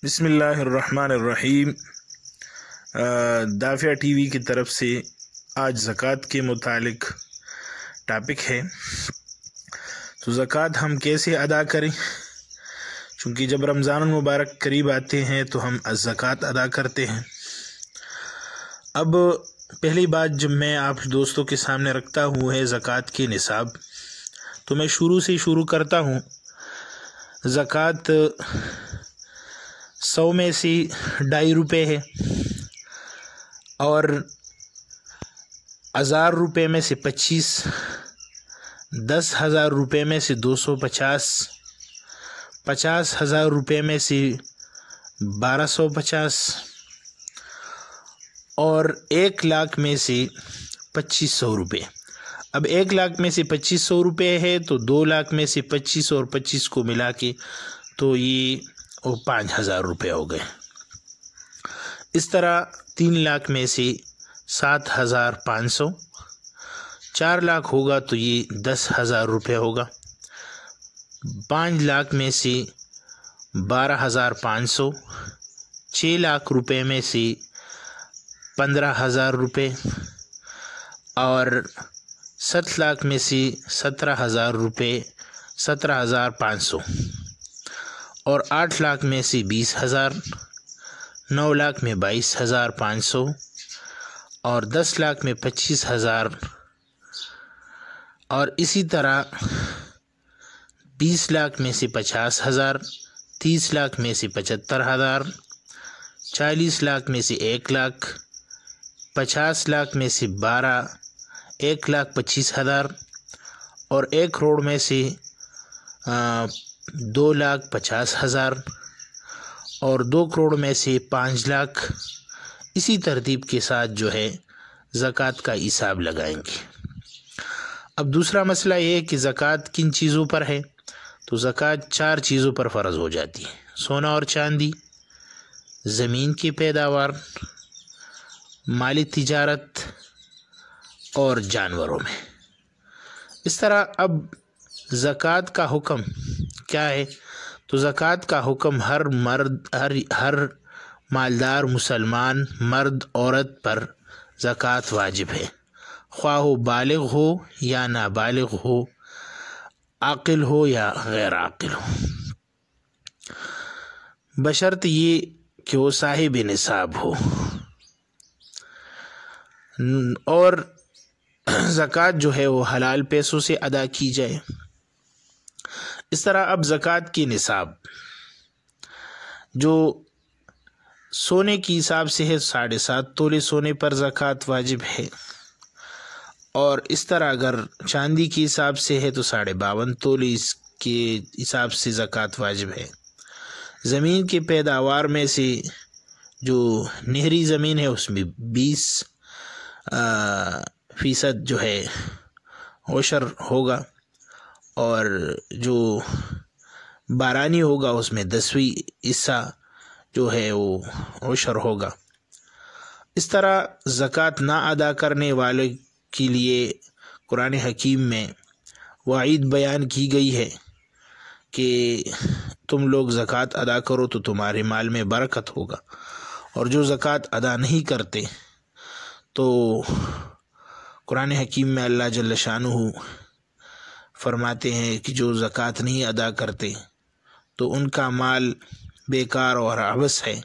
بسم الرحمن الرحیم۔ دافعہ ٹی وی کی طرف سے آج زکوٰۃ کے متعلق ٹاپک ہے۔ تو زکوٰۃ ہم کیسے ادا کریں؟ چونکہ جب رمضان المبارک قریب آتے ہیں تو ہم زکوٰۃ ادا کرتے ہیں۔ اب پہلی بات جب میں آپ دوستوں کے سامنے رکھتا ہوں ہے زکوٰۃ کے نصاب، تو میں شروع کرتا ہوں۔ زکوٰۃ 100 میں سے 2.5 روپے ہے، اور 1000 روپے میں سے 25، 10,000 روپے میں سے 250، 50,000 روپے میں سے 1250، اور 1 لاکھ میں سے 2500 روپے۔ اب 1 لاکھ میں سے 2500 روپے ہے تو 2 لاکھ میں سے 25 اور 25 کو ملا کے تو یہ 5000 روپے ہو گئے۔ اس طرح 3 لاکھ میں سے 7500، 4 لاکھ ہوگا تو یہ 10,000 روپے ہوگا۔ 5 لاکھ میں سے 12,500، 6 لاکھ روپے میں سے 15,000 روپے، اور 7 لاکھ میں سے 17,000 روپے، 17,500، اور 8 لاکھ میں سے 20,000، 9 لاکھ میں 22,500، اور 10 لاکھ میں 25,000، اور اسی طرح 20 لاکھ میں سے 50,000، 30 لاکھ میں سے 75,000، 40 لاکھ میں سے 1 لاکھ، 50 لاکھ میں سے 1,25,000، اور 1 کروڑ میں سے 2,50,000، اور 2 کروڑ میں سے 5 لاکھ۔ اسی ترتیب کے ساتھ جو ہے زکوٰۃ کا حساب لگائیں گے۔ اب دوسرا مسئلہ یہ ہے کہ زکوٰۃ کن چیزوں پر ہے؟ تو زکوٰۃ 4 چیزوں پر فرض ہو جاتی ہے: سونا اور چاندی، زمین کی پیداوار، مالی تجارت، اور جانوروں میں۔ اس طرح اب زکوٰۃ کا حکم کیا ہے؟ تو زکوٰۃ کا حکم ہر مالدار مسلمان مرد عورت پر زکوٰۃ واجب ہے، خواہ وہ بالغ ہو یا نابالغ ہو، عاقل ہو یا غیر عاقل ہو، بشرط یہ کہ وہ صاحب نصاب ہو۔ اور زکوٰۃ جو ہے وہ حلال پیسوں سے ادا کی جائے۔ اس طرح اب زکوٰۃ کی نصاب جو سونے کی حساب سے ہے 7.5 تولے سونے پر زکوٰۃ واجب ہے، اور اس طرح اگر چاندی کی حساب سے ہے تو 52.5 تولے اس کے حساب سے زکوٰۃ واجب ہے۔ زمین کی پیداوار میں سے جو نہری زمین ہے اس میں 20% جو ہے عشر ہوگا، اور جو بارانی ہوگا اس میں 10ویں حصہ جو ہے وہ عشر ہوگا۔ اس طرح زکوٰۃ نہ ادا کرنے والے کے لیے قرآن حکیم میں وعید بیان کی گئی ہے کہ تم لوگ زکوٰۃ ادا کرو تو تمہارے مال میں برکت ہوگا، اور جو زکوٰۃ ادا نہیں کرتے تو قرآن حکیم میں اللہ جل شانہ فرماتے ہیں کہ جو زکوٰۃ نہیں ادا کرتے تو ان کا مال بیکار اور عبث ہے،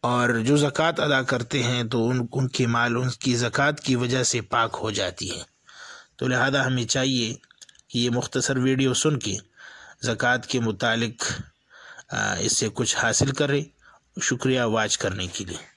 اور جو زکوٰۃ ادا کرتے ہیں تو ان کے مال ان کی زکوٰۃ کی وجہ سے پاک ہو جاتی ہے۔ تو لہذا ہمیں چاہیے کہ یہ مختصر ویڈیو سن کے زکوٰۃ کے متعلق اس سے کچھ حاصل کریں۔ شکریہ واچ کرنے کے لیے۔